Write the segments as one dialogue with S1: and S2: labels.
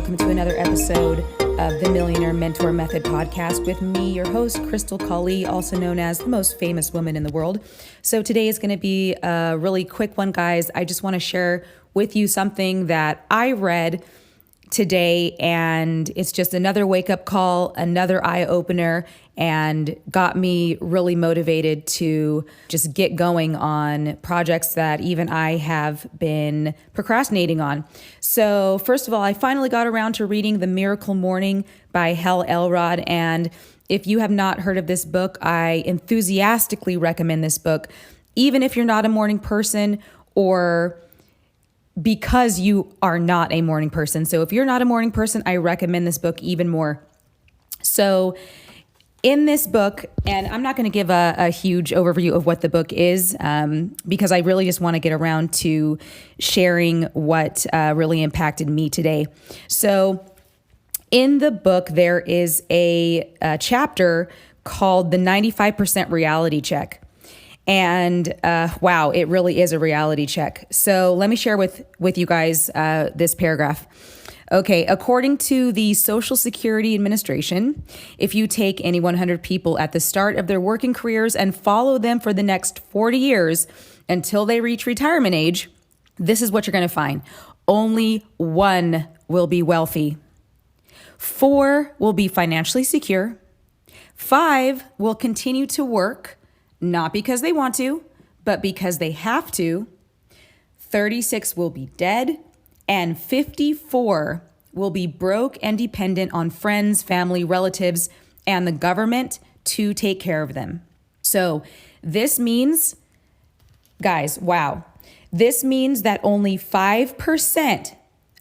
S1: welcome to another episode of the Millionaire Mentor Method podcast with me, your host, Krystal, also known as the most famous woman in the world. So today is going to be a really quick one, guys. I just want to share with you something that I read today, and it's just another wake-up call, another eye-opener, and got me really motivated to just get going on projects that even I have been procrastinating on. So first of all, I finally got around to reading The Miracle Morning by Hal Elrod, and if you have not heard of this book, I enthusiastically recommend this book, even if you're not a morning person or because you are not a morning person. So if you're not a morning person, I recommend this book even more. So in this book, and I'm not going to give a huge overview of what the book is, because I really just want to get around to sharing what really impacted me today. So in the book, there is a chapter called the 95% reality check. And wow, it really is a reality check. So let me share with you guys this paragraph. Okay, according to the Social Security Administration, if you take any 100 people at the start of their working careers and follow them for the next 40 years until they reach retirement age, this is what you're going to find. Only one will be wealthy. 4 will be financially secure. 5 will continue to work, not because they want to, but because they have to. 36 will be dead, and 54 will be broke and dependent on friends, family, relatives, and the government to take care of them. So this means, guys, wow, this means that only 5%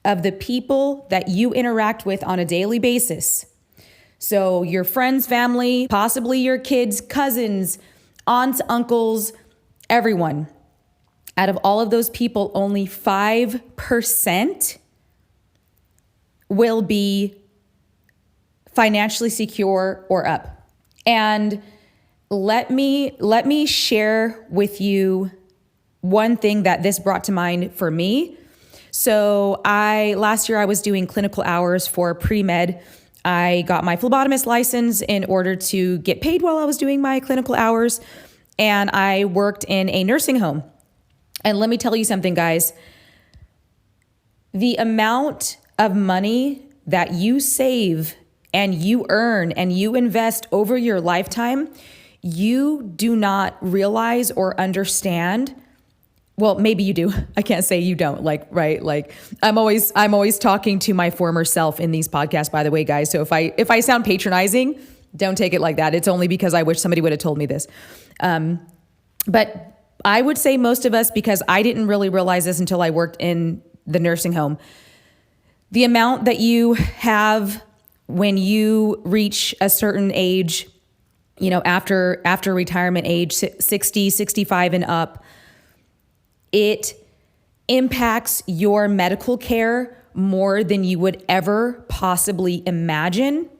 S1: of the people that you interact with on a daily basis, so your friends, family, possibly your kids, cousins, aunts, uncles, everyone. Out of all of those people, only 5% will be financially secure or up. And let me share with you one thing that this brought to mind for me. So last year I was doing clinical hours for pre-med. I got my phlebotomist license in order to get paid while I was doing my clinical hours, and I worked in a nursing home. And let me tell you something, guys. The amount of money that you save and you earn and you invest over your lifetime, you do not realize or understand. Well, maybe you do. I can't say you don't, right? Like I'm always talking to my former self in these podcasts, by the way, guys. So if I sound patronizing, don't take it like that. It's only because I wish somebody would have told me this. But I would say most of us, because I didn't really realize this until I worked in the nursing home, the amount that you have when you reach a certain age, after retirement age, 60, 65 and up, it impacts your medical care more than you would ever possibly imagine,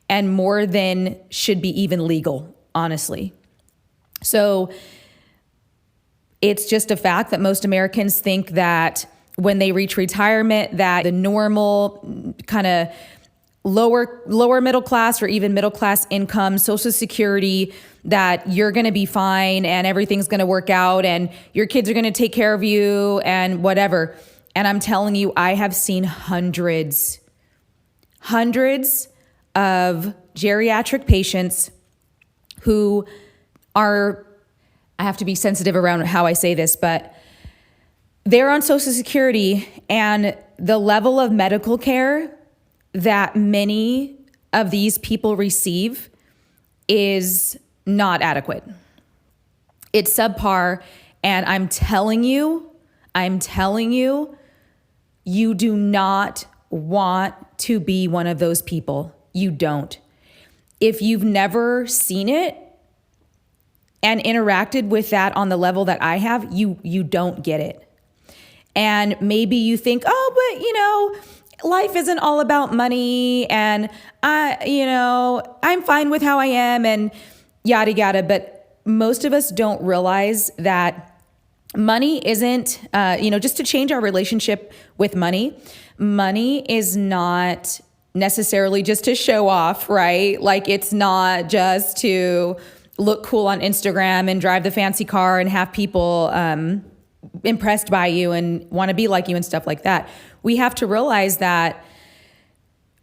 S1: and more than should be even legal, honestly. So it's just a fact that most Americans think that when they reach retirement, that the normal kind of lower middle class or even middle class income, Social Security, that you're going to be fine and everything's going to work out and your kids are going to take care of you and whatever. And I'm telling you, I have seen hundreds of geriatric patients who are, I have to be sensitive around how I say this, but they're on Social Security, and the level of medical care that many of these people receive is not adequate. It's subpar, and I'm telling you, you do not want to be one of those people. You don't. If you've never seen it and interacted with that on the level that I have, you don't get it. And maybe you think, oh, but life isn't all about money, and I'm fine with how I am, and yada yada. But most of us don't realize that Money isn't, just to change our relationship with money, money is not necessarily just to show off, right? Like it's not just to look cool on Instagram and drive the fancy car and have people impressed by you and want to be like you and stuff like that. We have to realize that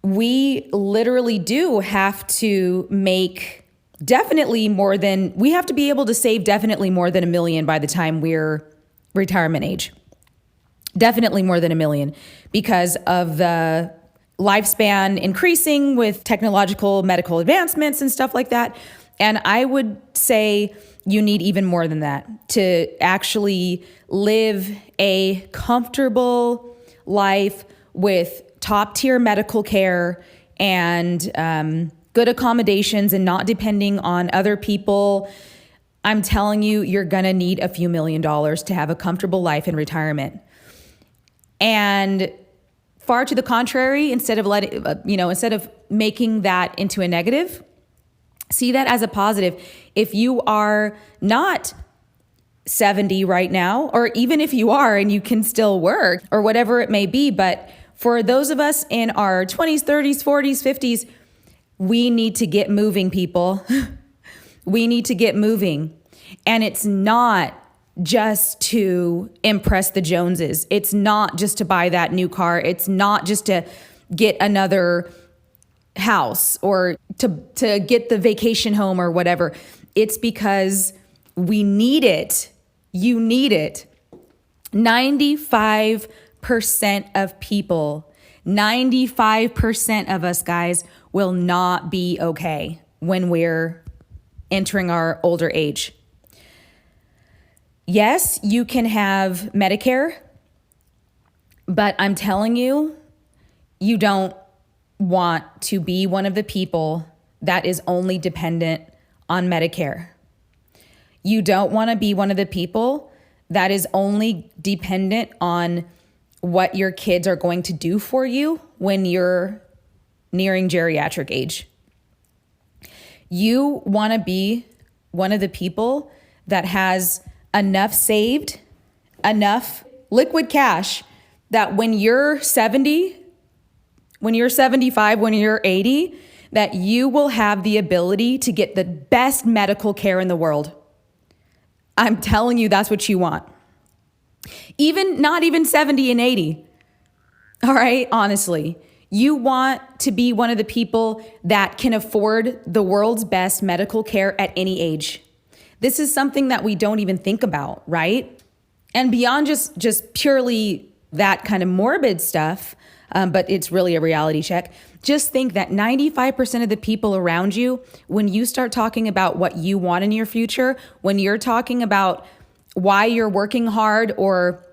S1: we literally do have to make we have to be able to save definitely more than $1 million by the time we're retirement age. Definitely more than $1 million because of the lifespan increasing with technological medical advancements and stuff like that. And I would say you need even more than that to actually live a comfortable life with top tier medical care and good accommodations and not depending on other people. I'm telling you, you're going to need a few $1 million to have a comfortable life in retirement. And far to the contrary, instead of making that into a negative, see that as a positive. If you are not 70 right now, or even if you are and you can still work or whatever it may be, but for those of us in our 20s, 30s, 40s, 50s, we need to get moving, people. We need to get moving. And it's not just to impress the Joneses. It's not just to buy that new car. It's not just to get another house or to get the vacation home or whatever. It's because we need it. You need it. 95% of people, 95% of us guys will not be okay when we're entering our older age. Yes, you can have Medicare, but I'm telling you, you don't want to be one of the people that is only dependent on Medicare. You don't want to be one of the people that is only dependent on what your kids are going to do for you when you're nearing geriatric age. You want to be one of the people that has enough saved, enough liquid cash that when you're 70, when you're 75, when you're 80, that you will have the ability to get the best medical care in the world. I'm telling you, that's what you want. Not even 70 and 80. All right, honestly. You want to be one of the people that can afford the world's best medical care at any age. This is something that we don't even think about, right? And beyond just purely that kind of morbid stuff, but it's really a reality check. Just think that 95% of the people around you, when you start talking about what you want in your future, when you're talking about why you're working hard or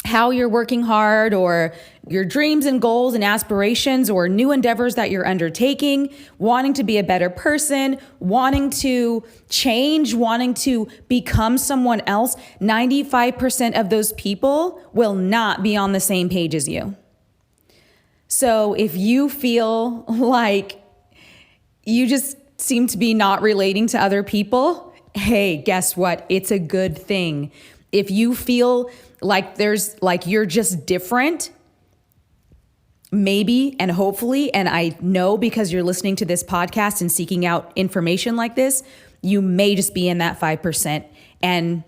S1: how you're working hard or your dreams and goals and aspirations or new endeavors that you're undertaking, wanting to be a better person, wanting to change, wanting to become someone else, 95% of those people will not be on the same page as you. So if you feel like you just seem to be not relating to other people, hey, guess what? It's a good thing. If you feel like you're just different, maybe and hopefully, and I know because you're listening to this podcast and seeking out information like this, you may just be in that 5%, and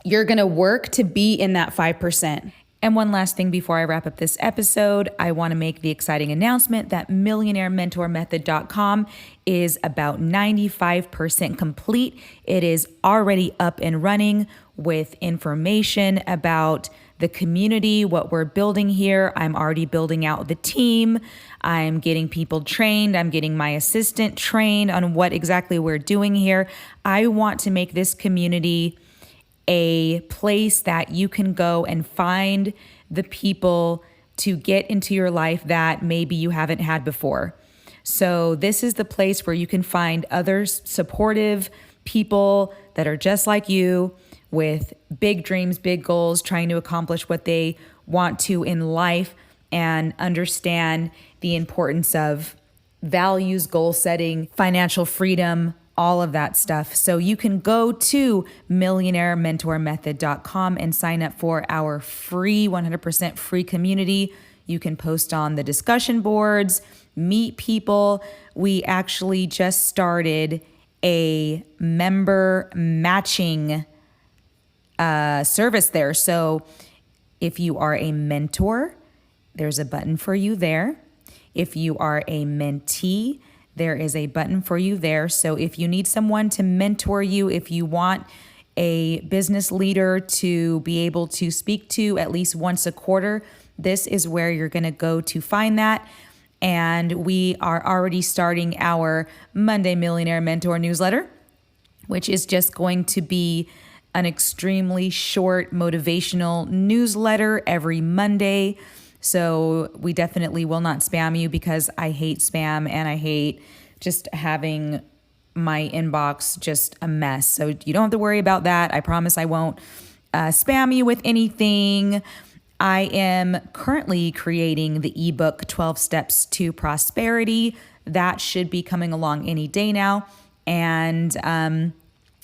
S1: you're going to work to be in that 5%. And one last thing before I wrap up this episode, I want to make the exciting announcement that millionairementormethod.com is about 95% complete. It is already up and running with information about the community, what we're building here. I'm already building out the team. I'm getting people trained. I'm getting my assistant trained on what exactly we're doing here. I want to make this community a place that you can go and find the people to get into your life that maybe you haven't had before. So this is the place where you can find other supportive people that are just like you with big dreams, big goals, trying to accomplish what they want to in life and understand the importance of values, goal setting, financial freedom, all of that stuff. So you can go to millionairementormethod.com and sign up for our free, 100% free community. You can post on the discussion boards, meet people. We actually just started a member matching service there. So if you are a mentor, there's a button for you there. If you are a mentee, there is a button for you there. So if you need someone to mentor you, if you want a business leader to be able to speak to at least once a quarter, this is where you're going to go to find that. And we are already starting our Monday Millionaire Mentor newsletter, which is just going to be an extremely short motivational newsletter every Monday. So we definitely will not spam you, because I hate spam and I hate just having my inbox just a mess. So you don't have to worry about that. I promise I won't spam you with anything. I am currently creating the ebook 12 Steps to Prosperity. That should be coming along any day now. And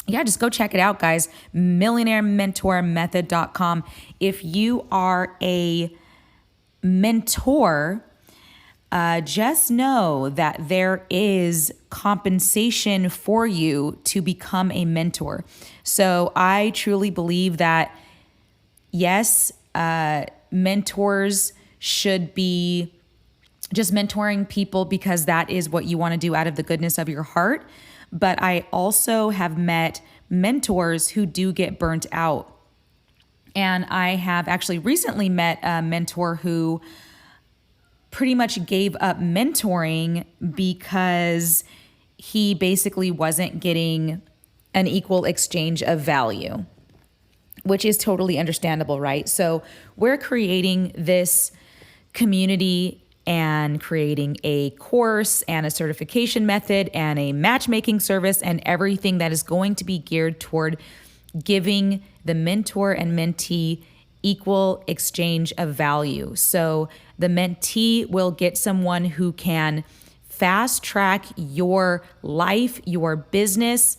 S1: yeah, just go check it out, guys. millionairementormethod.com. If you are a mentor, just know that there is compensation for you to become a mentor. So I truly believe that, yes, mentors should be just mentoring people because that is what you want to do out of the goodness of your heart. But I also have met mentors who do get burnt out. And I have actually recently met a mentor who pretty much gave up mentoring because he basically wasn't getting an equal exchange of value, which is totally understandable, right? So we're creating this community and creating a course and a certification method and a matchmaking service and everything that is going to be geared toward giving the mentor and mentee equal exchange of value. So the mentee will get someone who can fast track your life, your business.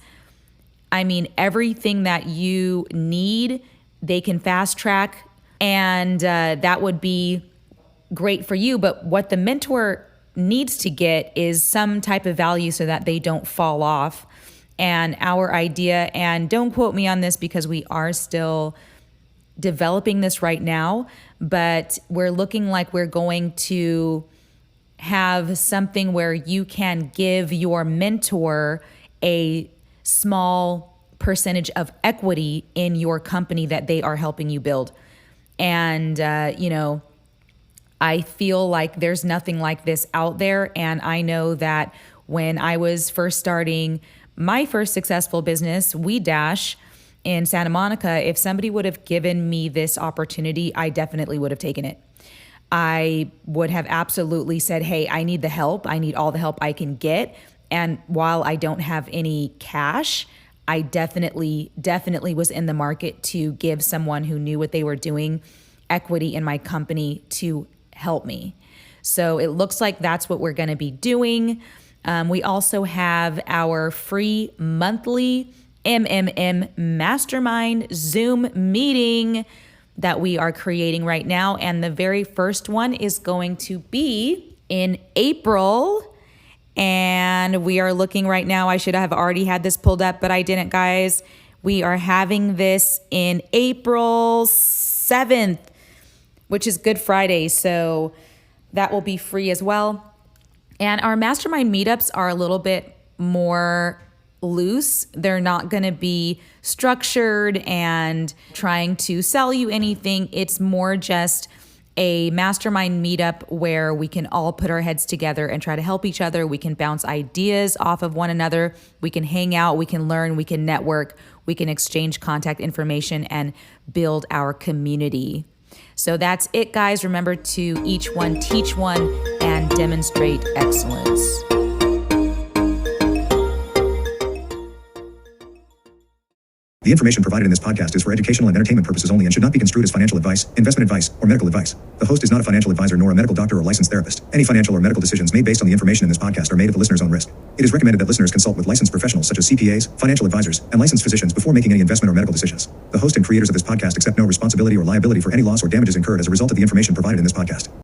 S1: I mean, everything that you need, they can fast track, and that would be great for you. But what the mentor needs to get is some type of value so that they don't fall off. And our idea, and don't quote me on this because we are still developing this right now, but we're looking like we're going to have something where you can give your mentor a small percentage of equity in your company that they are helping you build. And, I feel like there's nothing like this out there. And I know that when I was first starting my first successful business, WeDash in Santa Monica, if somebody would have given me this opportunity, I definitely would have taken it. I would have absolutely said, hey, I need the help. I need all the help I can get. And while I don't have any cash, I definitely was in the market to give someone who knew what they were doing equity in my company to help me. So it looks like that's what we're going to be doing. We also have our free monthly MMM Mastermind Zoom meeting that we are creating right now. And the very first one is going to be in April. And we are looking right now, I should have already had this pulled up, but I didn't, guys. We are having this in April 7th, which is Good Friday. So that will be free as well. And our mastermind meetups are a little bit more loose. They're not going to be structured and trying to sell you anything. It's more just a mastermind meetup where we can all put our heads together and try to help each other. We can bounce ideas off of one another. We can hang out, we can learn, we can network, we can exchange contact information and build our community. So that's it, guys. Remember to each one teach one and demonstrate excellence.
S2: The information provided in this podcast is for educational and entertainment purposes only and should not be construed as financial advice, investment advice, or medical advice. The host is not a financial advisor nor a medical doctor or licensed therapist. Any financial or medical decisions made based on the information in this podcast are made at the listener's own risk. It is recommended that listeners consult with licensed professionals such as CPAs, financial advisors, and licensed physicians before making any investment or medical decisions. The host and creators of this podcast accept no responsibility or liability for any loss or damages incurred as a result of the information provided in this podcast.